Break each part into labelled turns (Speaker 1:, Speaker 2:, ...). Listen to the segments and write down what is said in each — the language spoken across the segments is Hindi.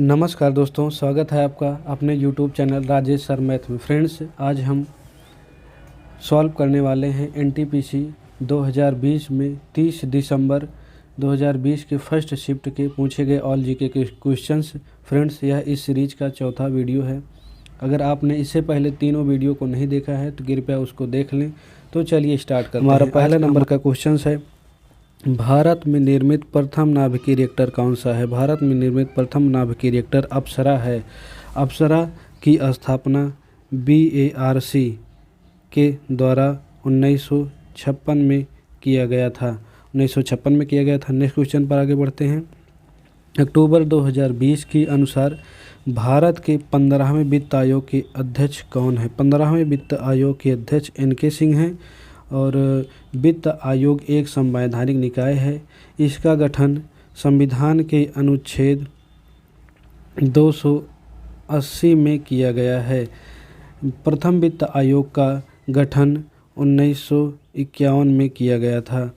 Speaker 1: नमस्कार दोस्तों, स्वागत है आपका अपने YouTube channel Rajesh sir math में। फ्रेंड्स, आज हम सॉल्व करने वाले हैं NTPC 2020 में 30 दिसंबर 2020 के फर्स्ट शिफ्ट के पूछे गए ऑल जीके के क्वेश्चंस। फ्रेंड्स, यह इस सीरीज का चौथा वीडियो है। अगर आपने इससे पहले तीनों वीडियो को नहीं देखा है तो कृपया उसको देख लें। तो चलिए स्टार्ट करते हैं। हमारा पहला नंबर का क्वेश्चन है, भारत में निर्मित प्रथम नाभिकीय रिएक्टर कौन सा है? भारत में निर्मित प्रथम नाभिकीय रिएक्टर अप्सरा है। अप्सरा की स्थापना BARC के द्वारा 1956 में किया गया था। 1956 में किया गया था। नेक्स्ट क्वेश्चन पर आगे बढ़ते हैं। अक्टूबर 2020 के अनुसार भारत के 15वें वित्त आयोग के अध्यक्ष कौन है? 15वें वित्त आयोग के अध्यक्ष NK सिंह हैं। और वित्त आयोग एक संवैधानिक निकाय है। इसका गठन संविधान के अनुच्छेद 280 में किया गया है। प्रथम वित्त आयोग का गठन 1951 में किया गया था।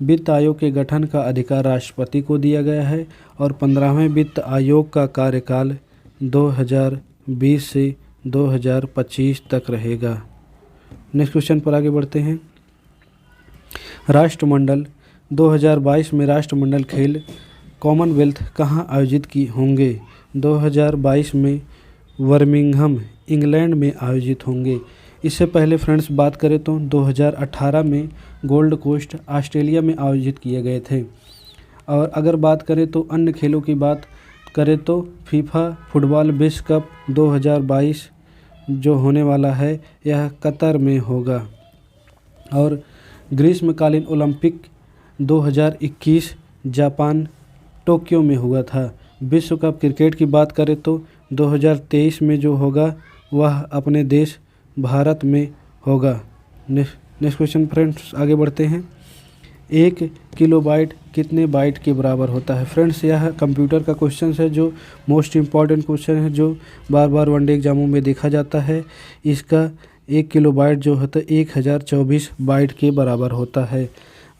Speaker 1: वित्त आयोग के गठन का अधिकार राष्ट्रपति को दिया गया है। और 15वें वित्त आयोग का कार्यकाल 2020 से 2025 तक रहेगा। नेक्स्ट क्वेश्चन पर आगे बढ़ते हैं। राष्ट्रमंडल 2022 में राष्ट्रमंडल खेल कॉमनवेल्थ कहाँ आयोजित की होंगे? 2022 में बर्मिंघम इंग्लैंड में आयोजित होंगे। इससे पहले फ्रेंड्स बात करें तो 2018 में गोल्ड कोस्ट ऑस्ट्रेलिया में आयोजित किए गए थे। और अगर बात करें तो अन्य खेलों की बात करें तो फीफा फुटबॉल विश्व कप 2022 जो होने वाला है यह कतर में होगा। और ग्रीष्मकालीन ओलंपिक 2021 जापान टोक्यो में हुआ था। विश्व कप क्रिकेट की बात करें तो 2023 में जो होगा वह अपने देश भारत में होगा। नेक्स्ट क्वेश्चन फ्रेंड्स आगे बढ़ते हैं। 1 किलोबाइट कितने बाइट के बराबर होता है? फ्रेंड्स, यह कंप्यूटर का क्वेश्चन है जो मोस्ट इम्पॉर्टेंट क्वेश्चन है, जो बार बार वनडे एग्जामों में देखा जाता है। इसका 1 किलोबाइट जो होता है 1024 बाइट के बराबर होता है।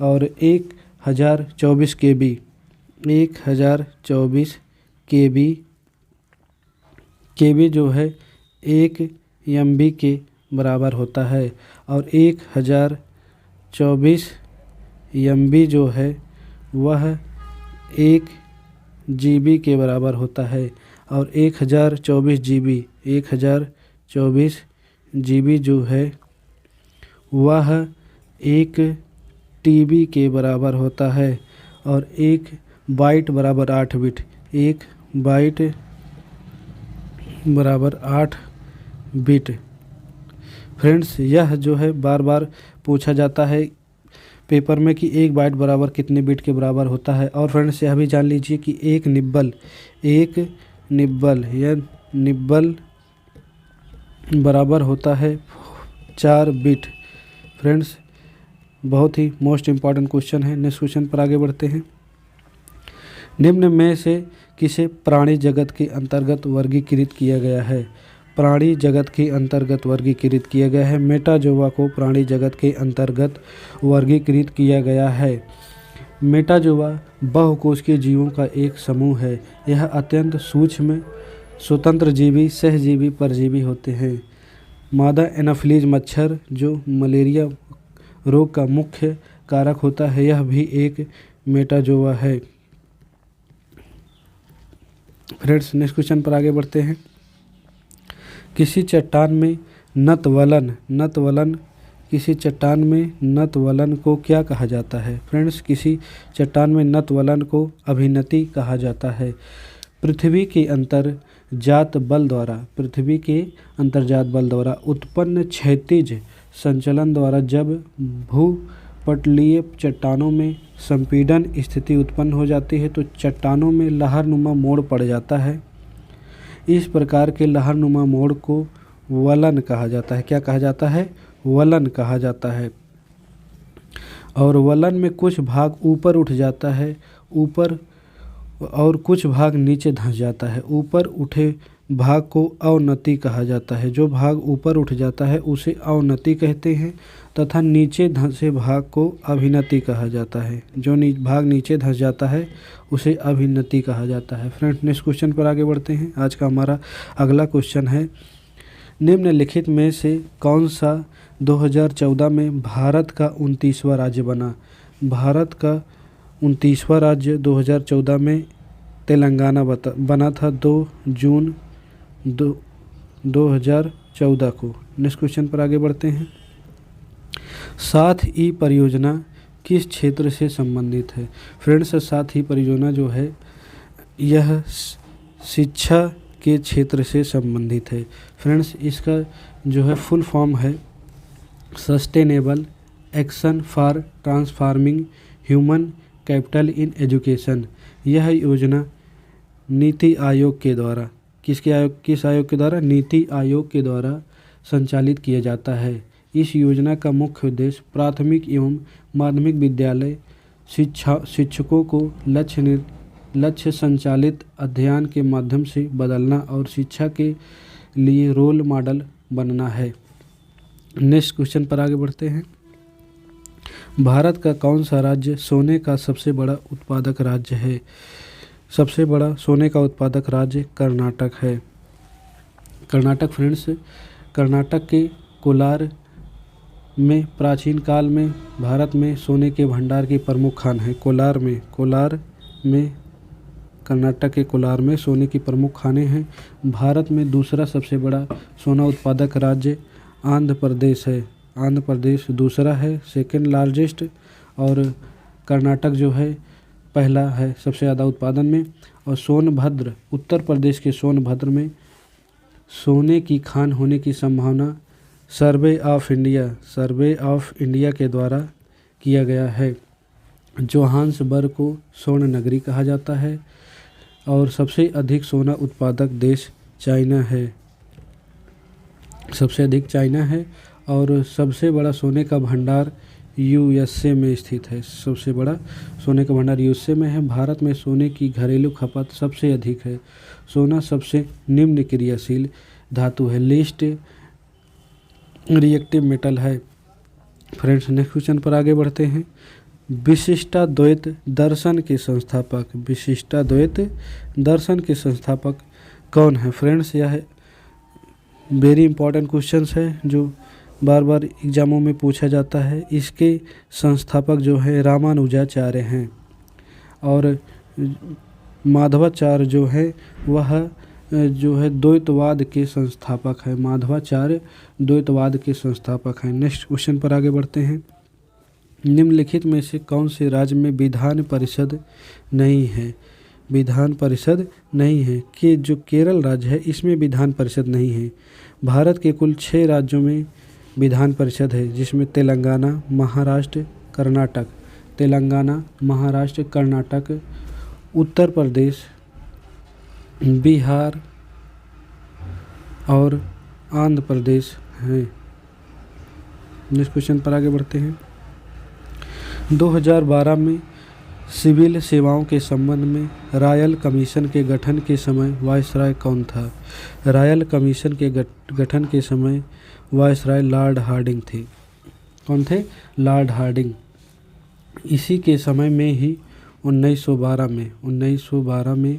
Speaker 1: और 1024 KB 1024 KB जो है 1 MB के बराबर होता है। और 1024 MB जो है वह 1 GB के बराबर होता है। और 1024 GB जो है वह 1 TB के बराबर होता है। और 1 बाइट बराबर 8 बिट। 1 बाइट बराबर 8 बिट। फ्रेंड्स, यह जो है बार बार पूछा जाता है पेपर में कि 1 बाइट बराबर कितने बिट के बराबर होता है। और फ्रेंड्स, यह भी जान लीजिए कि एक निब्बल या निब्बल बराबर होता है 4 बिट। फ्रेंड्स, बहुत ही मोस्ट इम्पॉर्टेंट क्वेश्चन है। नेक्स्ट क्वेश्चन पर आगे बढ़ते हैं। निम्न में से किसे प्राणी जगत के अंतर्गत वर्गीकृत किया गया है? प्राणी जगत के अंतर्गत वर्गीकृत किया गया है। मेटाजोआ को प्राणी जगत के अंतर्गत वर्गीकृत किया गया है। मेटाजोआ बहुकोशिकीय जीवों का एक समूह है। यह अत्यंत सूक्ष्म स्वतंत्र जीवी, सहजीवी, परजीवी होते हैं। मादा एनाफिलीज मच्छर जो मलेरिया रोग का मुख्य कारक होता है, यह भी एक मेटाजोआ है। फ्रेंड्स, नेक्स्ट क्वेश्चन पर आगे बढ़ते हैं। किसी चट्टान में नतवलन को क्या कहा जाता है? फ्रेंड्स, किसी चट्टान में नतवलन को अभिनति कहा जाता है। पृथ्वी के अंतर्जात बल द्वारा उत्पन्न क्षैतिज संचलन द्वारा जब भूपटलीय चट्टानों में संपीड़न स्थिति उत्पन्न हो जाती है तो चट्टानों में लहरनुमा मोड़ पड़ जाता है। इस प्रकार के लहरनुमा मोड़ को वलन कहा जाता है। क्या कहा जाता है? वलन कहा जाता है। और वलन में कुछ भाग ऊपर उठ जाता है और कुछ भाग नीचे धंस जाता है। ऊपर उठे भाग को अवनति कहा जाता है। जो भाग ऊपर उठ जाता है उसे अवनति कहते हैं। तथा नीचे धंसे भाग को अभिनति कहा जाता है। जो भाग नीचे धंस जाता है उसे अभिनति कहा जाता है। फ्रेंड्स नेक्स्ट क्वेश्चन पर आगे बढ़ते हैं। आज का हमारा अगला क्वेश्चन है, निम्नलिखित में से कौन सा 2014 में भारत का 29वां राज्य बना? भारत का 29वां राज्य 2014 में तेलंगाना बना था 2 जून 2014 को। नेक्स्ट क्वेश्चन पर आगे बढ़ते हैं। 7 परियोजना किस क्षेत्र से संबंधित है? फ्रेंड्स 7 परियोजना जो है यह शिक्षा के क्षेत्र से संबंधित है। फ्रेंड्स इसका जो है फुल फॉर्म है sustainable action for transforming human capital in education. यह योजना नीति आयोग के द्वारा किस आयोग के द्वारा? नीति आयोग के द्वारा संचालित किया जाता है। इस योजना का मुख्य उद्देश्य प्राथमिक एवं माध्यमिक विद्यालय शिक्षकों को लक्ष्य संचालित अध्ययन के माध्यम से बदलना और शिक्षा के लिए रोल मॉडल बनना है। नेक्स्ट क्वेश्चन पर आगे बढ़ते हैं। भारत का कौन सा राज्य सोने का सबसे बड़ा उत्पादक राज्य है? सबसे बड़ा सोने का उत्पादक राज्य कर्नाटक है। कर्नाटक फ्रेंड्स, कर्नाटक के कोलार में प्राचीन काल में भारत में सोने के भंडार की प्रमुख खान है। कोलार में कर्नाटक के कोलार में सोने की प्रमुख खानें हैं। भारत में दूसरा सबसे बड़ा सोना उत्पादक राज्य आंध्र प्रदेश है। आंध्र प्रदेश दूसरा है, सेकंड लार्जेस्ट, और कर्नाटक जो है पहला है सबसे ज़्यादा उत्पादन में। और सोनभद्र, उत्तर प्रदेश के सोनभद्र में सोने की खान होने की संभावना सर्वे ऑफ इंडिया के द्वारा किया गया है। जोहान्सबर्ग को स्वर्ण नगरी कहा जाता है। और सबसे अधिक सोना उत्पादक देश चाइना है, सबसे अधिक चाइना है। और सबसे बड़ा सोने का भंडार यूएसए में स्थित है। सबसे बड़ा सोने का भंडार यूएसए में है। भारत में सोने की घरेलू खपत सबसे अधिक है। सोना सबसे निम्न क्रियाशील धातु है, लीस्ट रिएक्टिव मेटल है। फ्रेंड्स नेक्स्ट क्वेश्चन पर आगे बढ़ते हैं। विशिष्टाद्वैत दर्शन के संस्थापक कौन है? फ्रेंड्स यह वेरी इंपॉर्टेंट क्वेश्चन है जो बार बार एग्जामों में पूछा जाता है। इसके संस्थापक जो है रामानुजाचार्य हैं। और माधवाचार्य जो है वह जो है द्वैतवाद के संस्थापक है। माधवाचार्य द्वैतवाद के संस्थापक हैं। नेक्स्ट क्वेश्चन पर आगे बढ़ते हैं। निम्नलिखित में से कौन से राज्य में विधान परिषद नहीं है? विधान परिषद नहीं है कि जो केरल राज्य है इसमें विधान परिषद नहीं है। भारत के कुल 6 राज्यों में विधान परिषद है, जिसमें तेलंगाना, महाराष्ट्र, कर्नाटक, उत्तर प्रदेश, बिहार और आंध्र प्रदेश हैं। नेक्स्ट क्वेश्चन पर आगे बढ़ते हैं। 2012 में सिविल सेवाओं के संबंध में रॉयल कमीशन के गठन के समय वायसराय कौन था? रॉयल कमीशन के गठन के समय वायसराय लॉर्ड हार्डिंग थे। कौन थे? Lord Harding. इसी के समय में ही 1912 में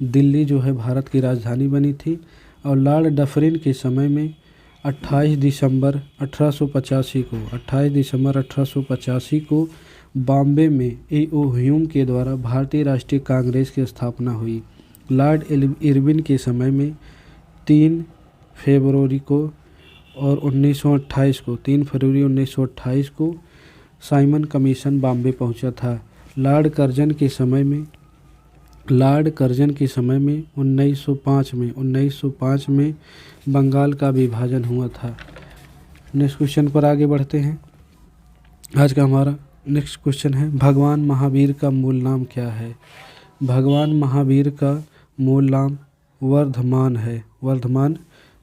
Speaker 1: दिल्ली जो है भारत की राजधानी बनी थी। और लॉर्ड डफरिन के समय में 28 दिसंबर 1885 को बॉम्बे में A.O. ह्यूम के द्वारा भारतीय राष्ट्रीय कांग्रेस की स्थापना हुई। लॉर्ड इरविन के समय में 3 फरवरी 1928 को साइमन कमीशन बॉम्बे पहुंचा था। लॉर्ड कर्जन के समय में 1905 में बंगाल का विभाजन हुआ था। नेक्स्ट क्वेश्चन पर आगे बढ़ते हैं। आज का हमारा नेक्स्ट क्वेश्चन है, भगवान महावीर का मूल नाम क्या है? भगवान महावीर का मूल नाम वर्धमान है।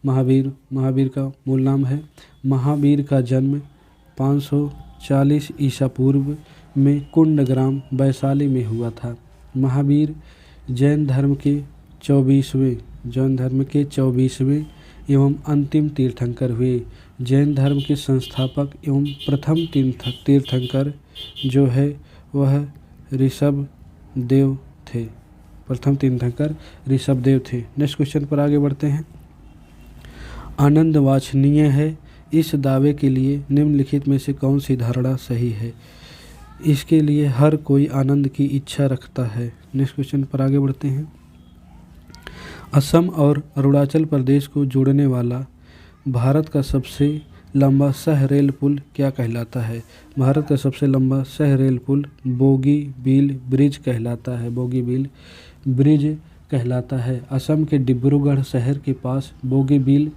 Speaker 1: महावीर का मूल नाम है। महावीर का जन्म 540 ईसा पूर्व में कुंडग्राम वैशाली में हुआ था। महावीर जैन धर्म के 24वें एवं अंतिम तीर्थंकर हुए, जैन धर्म के संस्थापक एवं प्रथम तीर्थंकर जो है वह ऋषभ देव थे। प्रथम तीर्थंकर ऋषभ देव थे। नेक्स्ट क्वेश्चन पर आगे बढ़ते हैं। आनंद वांछनीय है, इस दावे के लिए निम्नलिखित में से कौन सी धारणा सही है? इसके लिए हर कोई आनंद की इच्छा रखता है। नेक्स्ट क्वेश्चन पर आगे बढ़ते हैं। असम और अरुणाचल प्रदेश को जोड़ने वाला भारत का सबसे लंबा सह रेल पुल क्या कहलाता है? भारत का सबसे लंबा सह रेल पुल बोगीबील ब्रिज कहलाता है। बोगीबील ब्रिज कहलाता है। असम के डिब्रूगढ़ शहर के पास बोगीबील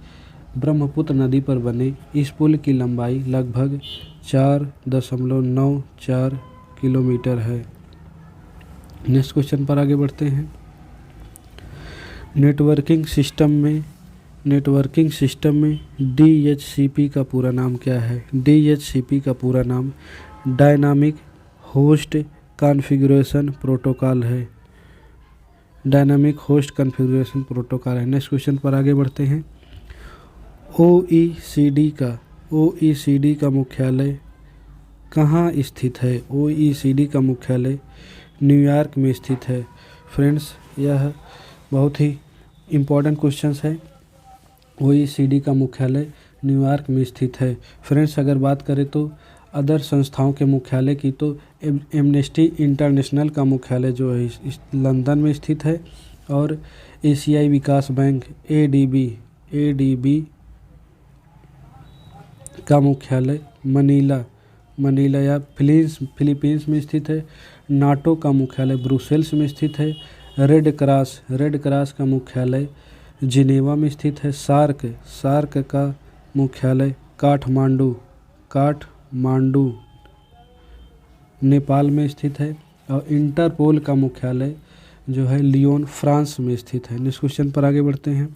Speaker 1: ब्रह्मपुत्र नदी पर बने इस पुल की लंबाई लगभग 4.94 किलोमीटर है। नेक्स्ट क्वेश्चन पर आगे बढ़ते हैं। नेटवर्किंग सिस्टम में DHCP का पूरा नाम क्या है? DHCP का पूरा नाम डायनामिक होस्ट कॉन्फ़िगरेशन प्रोटोकॉल है। डायनामिक होस्ट कॉन्फ़िगरेशन प्रोटोकॉल है। नेक्स्ट क्वेश्चन पर आगे बढ़ते हैं। OECD का मुख्यालय कहाँ स्थित है? OECD का मुख्यालय न्यूयॉर्क में स्थित है। फ्रेंड्स, यह बहुत ही इम्पोर्टेंट क्वेश्चंस है। OECD का मुख्यालय न्यूयॉर्क में स्थित है। फ्रेंड्स, अगर बात करें तो अदर संस्थाओं के मुख्यालय की, तो एमनेस्टी इंटरनेशनल का मुख्यालय जो है लंदन में स्थित है, और एशियाई विकास बैंक ADB का मुख्यालय मनीला या फिलीपींस में स्थित है। नाटो का मुख्यालय ब्रुसेल्स में स्थित है। रेड क्रॉस का मुख्यालय जिनेवा में स्थित है। सार्क का मुख्यालय काठमांडू नेपाल में स्थित है। और इंटरपोल का मुख्यालय जो है लियोन फ्रांस में स्थित है। नेक्स्ट क्वेश्चन पर आगे बढ़ते हैं।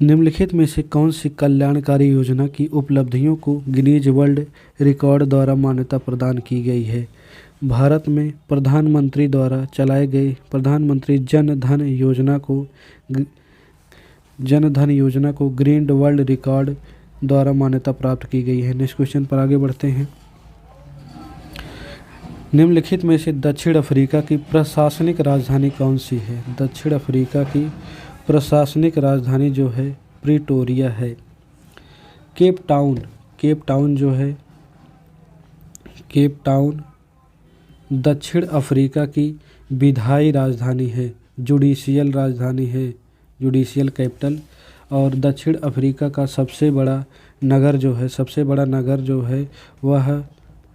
Speaker 1: निम्नलिखित में से कौन सी कल्याणकारी योजना की उपलब्धियों को गिनीज वर्ल्ड रिकॉर्ड द्वारा मान्यता प्रदान की गई है? भारत में प्रधानमंत्री द्वारा चलाए गए प्रधानमंत्री जन धन योजना को ग्रीन वर्ल्ड रिकॉर्ड द्वारा मान्यता प्राप्त की गई है। नेक्स्ट क्वेश्चन पर आगे बढ़ते हैं। निम्नलिखित में से दक्षिण अफ्रीका की प्रशासनिक राजधानी कौन सी है? दक्षिण अफ्रीका की प्रशासनिक राजधानी जो है प्रिटोरिया है। केप टाउन दक्षिण अफ्रीका की विधायी राजधानी है, जुडिशियल राजधानी है, जुडिशियल कैपिटल। और दक्षिण अफ्रीका का सबसे बड़ा नगर जो है वह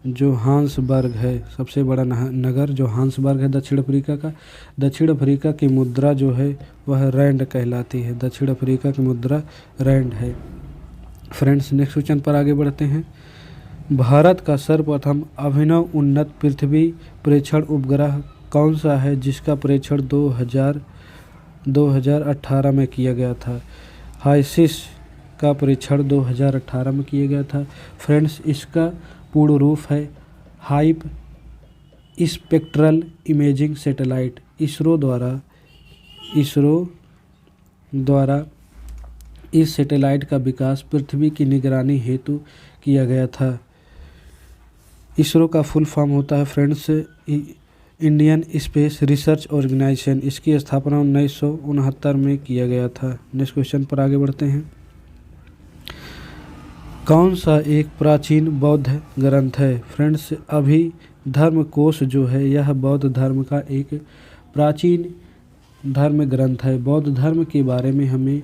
Speaker 1: जोहान्सबर्ग है। सबसे बड़ा नगर जोहान्सबर्ग है दक्षिण अफ्रीका का। दक्षिण अफ्रीका की मुद्रा जो है वह रैंड कहलाती है। दक्षिण अफ्रीका की मुद्रा रैंड है। फ्रेंड्स, नेक्स्ट क्वेश्चन पर आगे बढ़ते हैं। भारत का सर्वप्रथम अभिनव उन्नत पृथ्वी प्रेक्षण उपग्रह कौन सा है जिसका प्रेक्षण 2018 में किया गया था? हाइसिस का परीक्षण 2018 में किया गया था। फ्रेंड्स, इसका पूर्ण रूप है hype spectral imaging satellite. ISRO द्वारा इस सैटेलाइट का विकास पृथ्वी की निगरानी हेतु किया गया था। इसरो का फुल फॉर्म होता है friends Indian space research organisation. इसकी स्थापना 1969 में किया गया था। नेक्स्ट क्वेश्चन पर आगे बढ़ते हैं। कौन सा एक प्राचीन बौद्ध ग्रंथ है? फ्रेंड्स, अभिधर्म कोश जो है यह बौद्ध धर्म का एक प्राचीन धर्म ग्रंथ है। बौद्ध धर्म के बारे में हमें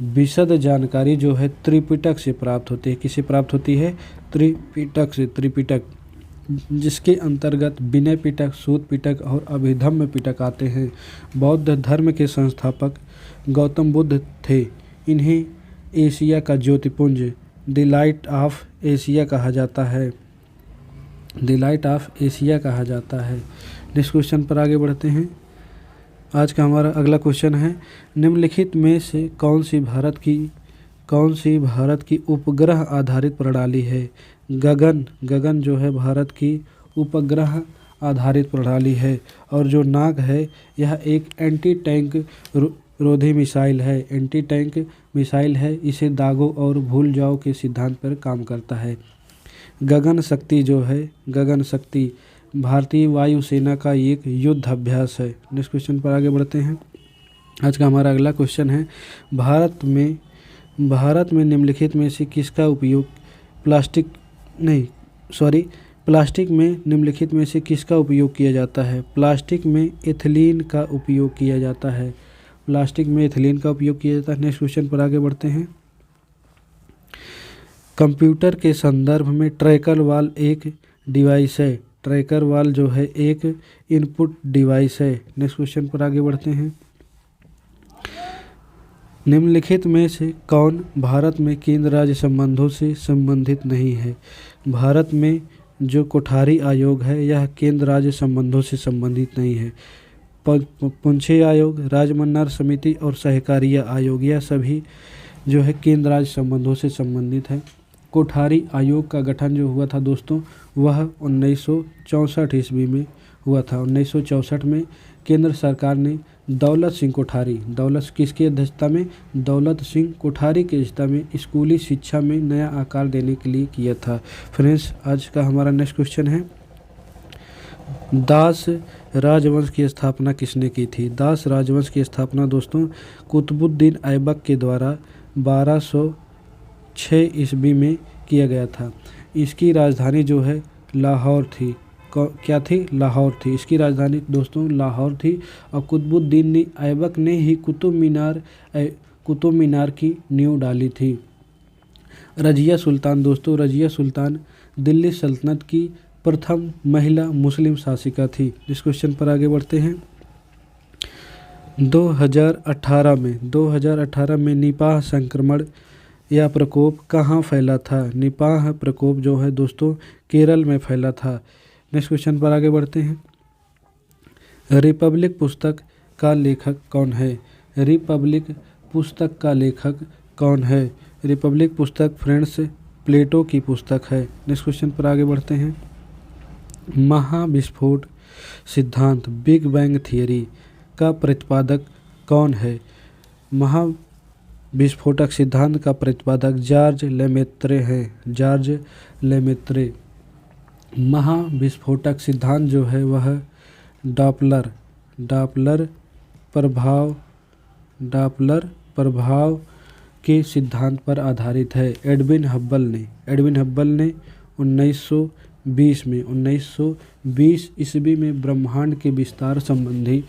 Speaker 1: विशद जानकारी जो है त्रिपिटक से प्राप्त होती है। किससे प्राप्त होती है? त्रिपिटक से। त्रिपिटक जिसके अंतर्गत विनय पिटक, सूत पिटक और अभिधम्म पिटक आते हैं। बौद्ध धर्म के संस्थापक गौतम बुद्ध थे। इन्हें एशिया का ज्योतिपुंज द लाइट ऑफ एशिया कहा जाता है। नेक्स्ट क्वेश्चन पर आगे बढ़ते हैं। आज का हमारा अगला क्वेश्चन है, निम्नलिखित में से कौन सी भारत की उपग्रह आधारित प्रणाली है? गगन जो है भारत की उपग्रह आधारित प्रणाली है। और जो नाग है यह एक एंटी टैंक रोधी मिसाइल है, एंटी टैंक मिसाइल है। इसे दागो और भूल जाओ के सिद्धांत पर काम करता है। गगन शक्ति जो है, गगन शक्ति भारतीय वायुसेना का एक युद्ध अभ्यास है। नेक्स्ट क्वेश्चन पर आगे बढ़ते हैं। आज का हमारा अगला क्वेश्चन है, भारत में निम्नलिखित में से किसका उपयोग प्लास्टिक में निम्नलिखित में से किसका उपयोग किया जाता है? प्लास्टिक में एथिलीन का उपयोग किया जाता है। प्लास्टिक में एथिलीन का उपयोग किया जाता है। नेक्स्ट क्वेश्चन पर आगे बढ़ते हैं। कंप्यूटर के संदर्भ में ट्रैकर वाल एक डिवाइस है। ट्रैकर वाल जो है एक इनपुट डिवाइस है। नेक्स्ट क्वेश्चन पर आगे बढ़ते हैं। निम्नलिखित में से कौन भारत में केंद्र राज्य संबंधों से संबंधित नहीं है? भारत में जो कोठारी आयोग है यह केंद्र राज्य संबंधों से संबंधित नहीं है। पुंछे आयोग, राजमन्नार समिति और सहकारिता आयोग यह सभी जो है केंद्र राज्य संबंधों से संबंधित है। कोठारी आयोग का गठन जो हुआ था दोस्तों वह 1964 ईस्वी में हुआ था। 1964 में केंद्र सरकार ने दौलत सिंह कोठारी की अध्यक्षता में स्कूली शिक्षा में नया आकार देने के लिए किया था। फ्रेंड्स, आज का हमारा नेक्स्ट क्वेश्चन है, दास राजवंश की स्थापना किसने की थी? दास राजवंश की स्थापना दोस्तों कुतुबुद्दीन ऐबक के द्वारा 1206 ईस्वी में किया गया था। इसकी राजधानी जो है लाहौर थी। क्या थी? लाहौर थी। इसकी राजधानी दोस्तों लाहौर थी। और कुतुबुद्दीन ऐबक ने ही कुतुब मीनार की नींव डाली थी। रजिया सुल्तान दोस्तों, रजिया सुल्तान दिल्ली सल्तनत की प्रथम महिला मुस्लिम शासिका थी। इस क्वेश्चन पर आगे बढ़ते हैं। 2018 में निपाह संक्रमण या प्रकोप कहाँ फैला था? निपाह प्रकोप जो है दोस्तों केरल में फैला था। नेक्स्ट क्वेश्चन पर आगे बढ़ते हैं। रिपब्लिक पुस्तक का लेखक कौन है? रिपब्लिक पुस्तक का लेखक कौन है? रिपब्लिक पुस्तक फ्रेंड्स प्लेटो की पुस्तक है। नेक्स्ट क्वेश्चन पर आगे बढ़ते हैं। महाविस्फोट सिद्धांत बिग बैंग थियरी का प्रतिपादक कौन है? महाविस्फोटक सिद्धांत का प्रतिपादक जॉर्ज लेमेत्रे हैं। George Lemaitre. महाविस्फोटक सिद्धांत जो है वह डॉपलर प्रभाव के सिद्धांत पर आधारित है। एडविन हब्बल ने 1920 ईस्वी में ब्रह्मांड के विस्तार संबंधी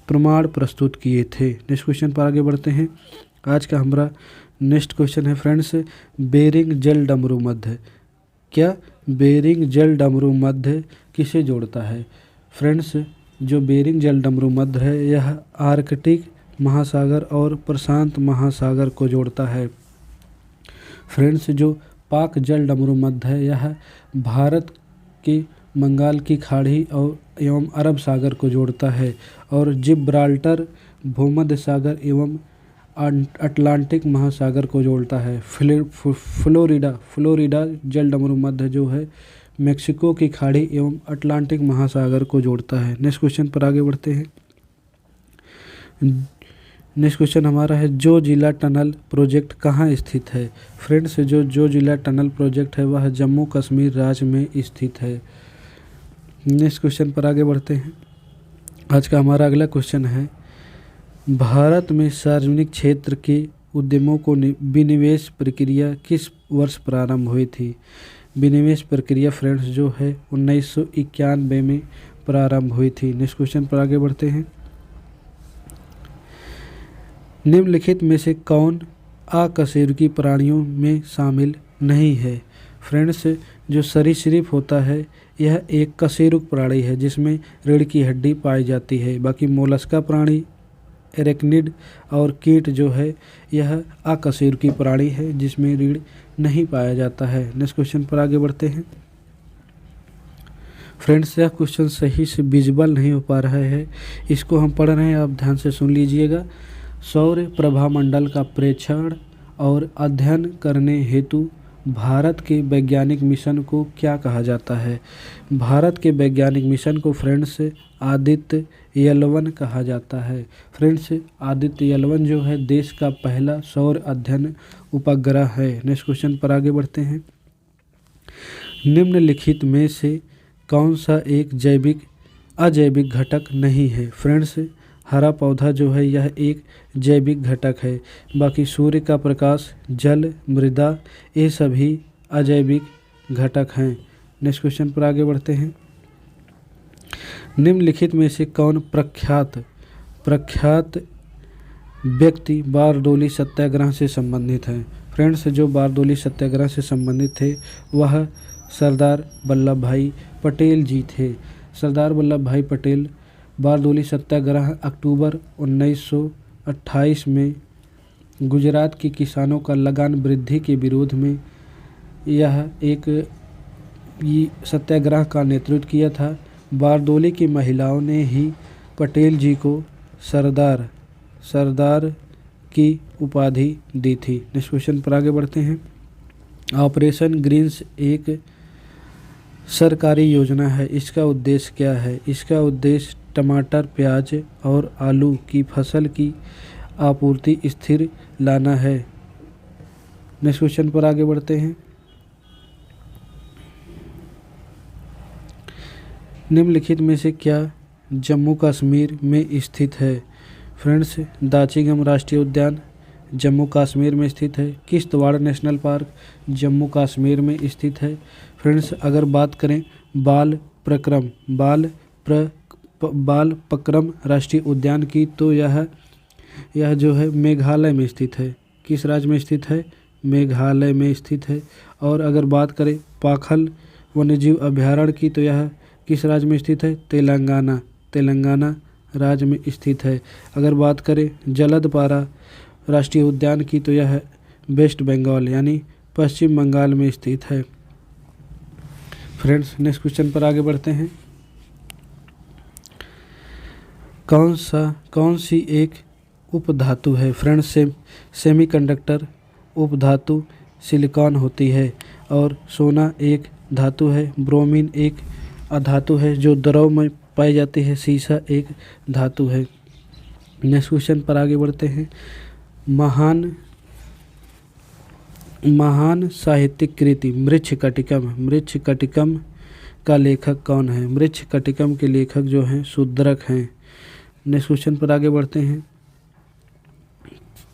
Speaker 1: प्रमाण प्रस्तुत किए थे। नेक्स्ट क्वेश्चन पर आगे बढ़ते हैं। आज का हमारा नेक्स्ट क्वेश्चन है फ्रेंड्स, बेरिंग जल डमरू मध्य। क्या बेरिंग जल डमरू मध्य किसे जोड़ता है? फ्रेंड्स, जो बेरिंग जल डमरू मध्य है यह आर्कटिक महासागर और प्रशांत महासागर को जोड़ता है। फ्रेंड्स, जो पाक जल डमरू मध्य है यह भारत के बंगाल की खाड़ी और एवं अरब सागर को जोड़ता है। और जिब्राल्टर भूमध्य सागर एवं अटलांटिक महासागर को जोड़ता है। फ्लोरिडा जल डमरू मध्य जो है मेक्सिको की खाड़ी एवं अटलांटिक महासागर को जोड़ता है। नेक्स्ट क्वेश्चन पर आगे बढ़ते हैं। नेक्स्ट क्वेश्चन हमारा है, जो जिला टनल प्रोजेक्ट कहाँ स्थित है? फ्रेंड्स, जो जिला टनल प्रोजेक्ट है वह जम्मू कश्मीर राज्य में स्थित है। नेक्स्ट क्वेश्चन पर आगे बढ़ते हैं। आज का हमारा अगला क्वेश्चन है, भारत में सार्वजनिक क्षेत्र के उद्यमों को विनिवेश प्रक्रिया किस वर्ष प्रारंभ हुई थी? विनिवेश प्रक्रिया फ्रेंड्स जो है 1991 में प्रारंभ हुई थी। नेक्स्ट क्वेश्चन पर आगे बढ़ते हैं। निम्नलिखित में से कौन अकशेरुकी प्राणियों में शामिल नहीं है? फ्रेंड्स, जो सरीसृप होता है यह एक कशेरुक प्राणी है जिसमें रीढ़ की हड्डी पाई जाती है। बाकी मोलस्का प्राणी, एरेक्निड और कीट जो है यह अकशेरुकी प्राणी है जिसमें रीढ़ नहीं पाया जाता है। नेक्स्ट क्वेश्चन पर आगे बढ़ते हैं। फ्रेंड्स, यह क्वेश्चन सही से विजिबल नहीं हो पा रहा है, इसको हम पढ़ रहे हैं, आप ध्यान से सुन लीजिएगा। सौर प्रभामंडल का प्रेक्षण और अध्ययन करने हेतु भारत के वैज्ञानिक मिशन को क्या कहा जाता है? भारत के वैज्ञानिक मिशन को फ्रेंड्स आदित्य L1 कहा जाता है। फ्रेंड्स आदित्य L1 जो है देश का पहला सौर अध्ययन उपग्रह है। नेक्स्ट क्वेश्चन पर आगे बढ़ते हैं। निम्नलिखित में से कौन सा एक अजैविक घटक नहीं है? फ्रेंड्स हरा पौधा जो है यह एक जैविक घटक है। बाकी सूर्य का प्रकाश, जल, मृदा ये सभी अजैविक घटक हैं। नेक्स्ट क्वेश्चन पर आगे बढ़ते हैं। निम्नलिखित में से कौन प्रख्यात व्यक्ति बारडोली सत्याग्रह से संबंधित है? फ्रेंड्स जो बारडोली सत्याग्रह से संबंधित थे वह सरदार वल्लभ भाई पटेल जी थे। सरदार वल्लभ भाई पटेल बारडोली सत्याग्रह अक्टूबर 1928 में गुजरात के किसानों का लगान वृद्धि के विरोध में यह एक सत्याग्रह का नेतृत्व किया था। बारडोली की महिलाओं ने ही पटेल जी को सरदार की उपाधि दी थी। नेक्स्ट क्वेश्चन पर आगे बढ़ते हैं। ऑपरेशन ग्रीन्स एक सरकारी योजना है। इसका उद्देश्य क्या है? इसका उद्देश्य टमाटर, प्याज और आलू की फसल की आपूर्ति स्थिर लाना है। नेक्स्ट क्वेश्चन पर आगे बढ़ते हैं। निम्नलिखित में से क्या जम्मू कश्मीर में स्थित है? फ्रेंड्स दाचिगम राष्ट्रीय उद्यान जम्मू कश्मीर में स्थित है। किश्तवाड़ नेशनल पार्क जम्मू कश्मीर में स्थित है। फ्रेंड्स अगर बात करें बाल पक्रम राष्ट्रीय उद्यान की तो यह जो है मेघालय में स्थित है। किस राज्य में स्थित है? मेघालय में स्थित है। और अगर बात करें पाखल वन्यजीव अभयारण्य की तो यह किस राज्य में स्थित है? तेलंगाना राज्य में स्थित है। अगर बात करें जलदपारा राष्ट्रीय उद्यान की तो यह वेस्ट बंगाल यानी पश्चिम बंगाल में स्थित है। फ्रेंड्स नेक्स्ट क्वेश्चन पर आगे बढ़ते हैं। कौन सी एक उपधातु है? फ्रेंड्स सेमीकंडक्टर उपधातु सिलिकॉन होती है और सोना एक धातु है। ब्रोमीन एक अधातु है जो द्रव में पाई जाती है। सीसा एक धातु है। नेक्स्ट क्वेश्चन पर आगे बढ़ते हैं। महान साहित्यिक कृति मृच्छकटिकम का लेखक कौन है? मृच्छकटिकम के लेखक जो हैं शूद्रक हैं। नेक्स्ट क्वेश्चन पर आगे बढ़ते हैं।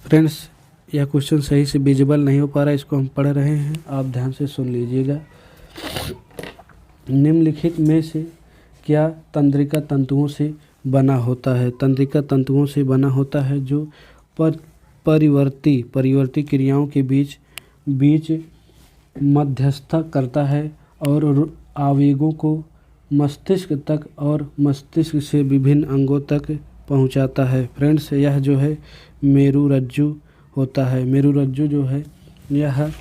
Speaker 1: फ्रेंड्स यह क्वेश्चन सही से विजिबल नहीं हो पा रहा है, इसको हम पढ़ रहे हैं, आप ध्यान से सुन लीजिएगा। निम्नलिखित में से क्या तंत्रिका तंतुओं से बना होता है? तंत्रिका तंतुओं से बना होता है जो परिवर्ती क्रियाओं के बीच मध्यस्थता करता है और आवेगों को मस्तिष्क तक और मस्तिष्क से विभिन्न अंगों तक पहुंचाता है। फ्रेंड्स यह जो है मेरुरज्जु होता है। मेरुरज्जु जो है यह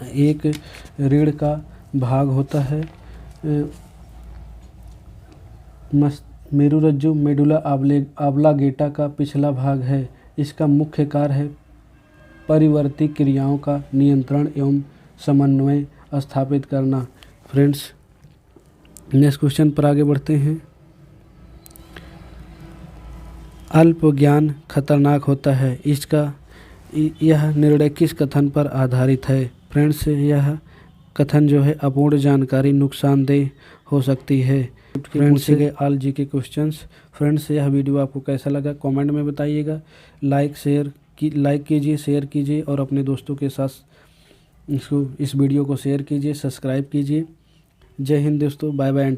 Speaker 1: एक रीढ़ का भाग होता है। मेरुरज्जु मेडुला ऑब्लांगेटा का पिछला भाग है। इसका मुख्य कार्य है परिवर्ती क्रियाओं का नियंत्रण एवं समन्वय स्थापित करना। फ्रेंड्स नेक्स्ट क्वेश्चन पर आगे बढ़ते हैं। अल्प ज्ञान खतरनाक होता है, यह निर्णय किस कथन पर आधारित है? फ्रेंड्स यह कथन जो है अपूर्ण जानकारी नुकसानदेह हो सकती है। फ्रेंड्स के ऑल जी के क्वेश्चंस। फ्रेंड्स यह वीडियो आपको कैसा लगा कमेंट में बताइएगा। लाइक कीजिए, शेयर कीजिए और अपने दोस्तों के साथ इस वीडियो को शेयर कीजिए, सब्सक्राइब कीजिए। जय हिंद दोस्तों, बाय बाय।